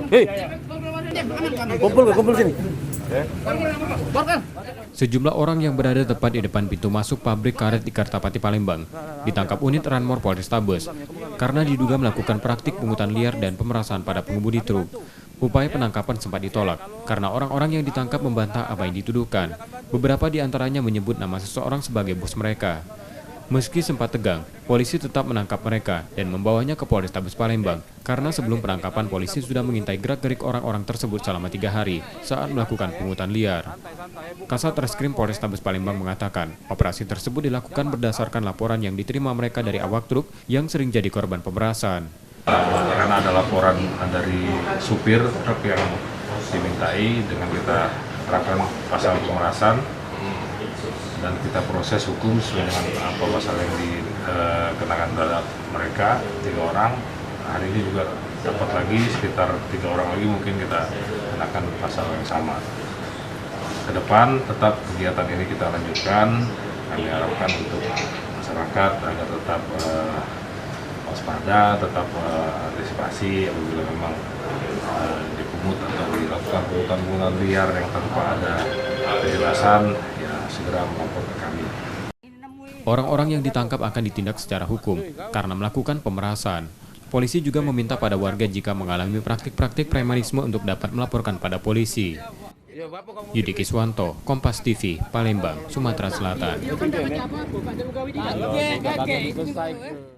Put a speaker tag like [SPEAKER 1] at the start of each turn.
[SPEAKER 1] Hei, kumpul sini.
[SPEAKER 2] Sejumlah orang yang berada tepat di depan pintu masuk pabrik karet di Kertapati, Palembang ditangkap unit Ranmor Polrestabes karena diduga melakukan praktik pungutan liar dan pemerasan pada pengemudi truk. Upaya penangkapan sempat ditolak karena orang-orang yang ditangkap membantah apa yang dituduhkan. Beberapa di antaranya menyebut nama seseorang sebagai bos mereka. Meski sempat tegang, polisi tetap menangkap mereka dan membawanya ke Polrestabes Palembang karena sebelum penangkapan polisi sudah mengintai gerak-gerik orang-orang tersebut selama 3 hari saat melakukan pungutan liar. Kasat Reskrim Polrestabes Palembang mengatakan operasi tersebut dilakukan berdasarkan laporan yang diterima mereka dari awak truk yang sering jadi korban pemerasan.
[SPEAKER 3] Karena ada laporan dari supir truk yang dimintai dengan kita terapkan pasal pemerasan dan kita proses hukum sesuai dengan apa pasal yang dikenakan terhadap mereka 3 orang. Hari ini juga dapat lagi sekitar 3 orang lagi mungkin kita kenakan pasal yang sama. Ke depan tetap kegiatan ini kita lanjutkan. Kami harapkan untuk masyarakat agar tetap waspada, tetap antisipasi apabila memang dipungut atau dilakukan pungutan liar yang tanpa ada kejelasan, ya segera melapor ke kami.
[SPEAKER 2] Orang-orang yang ditangkap akan ditindak secara hukum karena melakukan pemerasan. Polisi juga meminta pada warga jika mengalami praktik-praktik premanisme untuk dapat melaporkan pada polisi. Yudi Kiswanto, Kompas TV, Palembang, Sumatera Selatan.